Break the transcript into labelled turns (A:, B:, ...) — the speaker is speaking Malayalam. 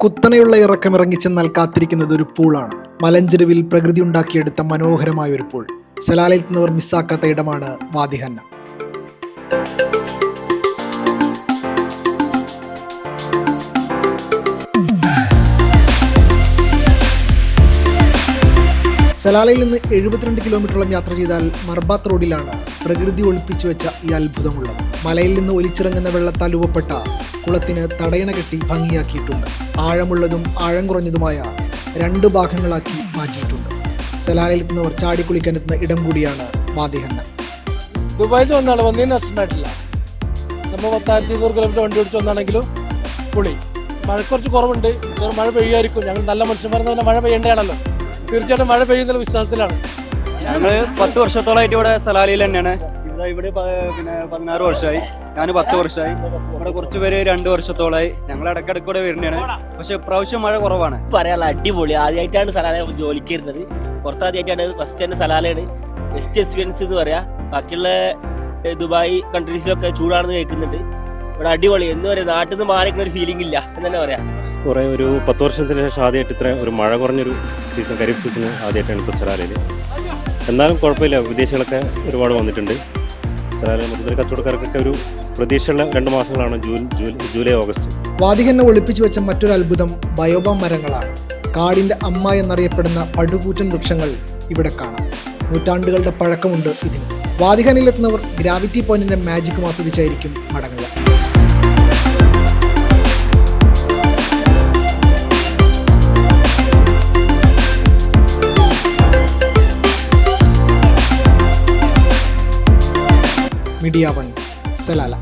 A: കുത്തനെയുള്ള ഇറക്കം ഇറങ്ങിച്ചെന്നാൽ കാത്തിരിക്കുന്നത് ഒരു പൂളാണ്. മലഞ്ചെരുവിൽ പ്രകൃതി ഉണ്ടാക്കിയെടുത്ത മനോഹരമായ ഒരു പൂൾ. സലാലയിൽ നിന്നവർ മിസ്സാക്കാത്ത ഇടമാണ് വാദി ഹന്ന. സലാലയിൽ നിന്ന് 72 കിലോമീറ്ററോളം യാത്ര ചെയ്താൽ മർബാത്ത് റോഡിലാണ് പ്രകൃതി ഒളിപ്പിച്ചു വെച്ച ഈ അത്ഭുതമുള്ളത്. മലയിൽ നിന്ന് ഒലിച്ചിറങ്ങുന്ന വെള്ളത്താൽ രൂപപ്പെട്ട കുളത്തിന് തടയണ കെട്ടി ഭംഗിയാക്കിയിട്ടുണ്ട്. ആഴമുള്ളതും ആഴം കുറഞ്ഞതുമായ 2 ഭാഗങ്ങളാക്കി മാറ്റിയിട്ടുണ്ട്. സലാലയിൽ നിന്നവർ ചാടിക്കുളിക്കാനെത്തുന്ന ഇടം കൂടിയാണ് വാദി ഹന്ന.
B: ദുബായിൽ വന്നാണ് വന്നതിന് നഷ്ടമായിട്ടില്ല. നമ്മൾ 10,200 കിലോമീറ്റർ വണ്ടി ഓടിച്ച് വന്നാണെങ്കിലും പുളി മഴ കുറച്ച് കുറവുണ്ട്. മഴ പെയ്യായിരിക്കും. ഞങ്ങൾ നല്ല മനുഷ്യന്മാരെന്ന് മഴ പെയ്യേണ്ടതാണല്ലോ. തീർച്ചയായിട്ടും മഴ പെയ്യുന്ന വിശ്വാസത്തിലാണ്
C: ഞങ്ങൾ. 10 വർഷത്തോളമായിട്ട് ഇവിടെ സലാലയിൽ തന്നെയാണ്. ഇവിടെ പിന്നെ 16 വർഷമായി. ഞാൻ 10 വർഷമായി. ഇവിടെ കുറച്ച് പേര് 2 വർഷത്തോളമായി. ഞങ്ങൾ ഇടയ്ക്കിടയ്ക്ക് കൂടെ വരുന്നതാണ്. പക്ഷെ ഇപ്രാവശ്യം മഴ കുറവാണ്.
D: പറയാനുള്ള അടിപൊളി. ആദ്യമായിട്ടാണ് സലാല ജോലിക്ക് വരുന്നത്. പുറത്താദ്യമായിട്ടാണ്. ഫസ്റ്റ് തന്നെ സലാലയാണ് ബെസ്റ്റ് എക്സ്പീരിയൻസ് എന്ന് പറയാം. ബാക്കിയുള്ള ദുബായ് കൺട്രീസിലൊക്കെ ചൂടാണെന്ന് കേൾക്കുന്നുണ്ട്. ഇവിടെ അടിപൊളി എന്ന് പറയാം. നാട്ടിൽ നിന്ന് മാറിക്കുന്ന ഒരു ഫീലിംഗ് ഇല്ല എന്ന് തന്നെ പറയാം.
E: കുറേ ഒരു 10 വർഷത്തിന് ശേഷം ആദ്യമായിട്ട് ഇത്ര ഒരു മഴ കുറഞ്ഞൊരു സീസൺ, ഖരീഫ് സീസൺ ആദ്യമായിട്ടാണ് ഇപ്പോൾ സലാലയിൽ. എന്നാലും കുഴപ്പമില്ല, വിദേശികളൊക്കെ ഒരുപാട് വന്നിട്ടുണ്ട്. സലാല മൊത്തത്തിൽ കച്ചവടക്കാർക്കൊക്കെ ഒരു പ്രതീക്ഷയുള്ള 2 മാസങ്ങളാണ് ജൂലൈ ഓഗസ്റ്റ്.
A: വാദി ഹന്ന ഒളിപ്പിച്ചു വെച്ച മറ്റൊരു അത്ഭുതം ബയോബാം മരങ്ങളാണ്. കാടിന്റെ അമ്മ എന്നറിയപ്പെടുന്ന പടുകൂറ്റൻ വൃക്ഷങ്ങൾ ഇവിടെ കാണാം. നൂറ്റാണ്ടുകളുടെ പഴക്കമുണ്ട് ഇതിന്. വാദി ഹന്നയിലെത്തുന്നവർ ഗ്രാവിറ്റി പോയിന്റിന്റെ മാജിക്കും ആസ്വദിച്ചായിരിക്കും മടങ്ങുക. Media 1 Salalah.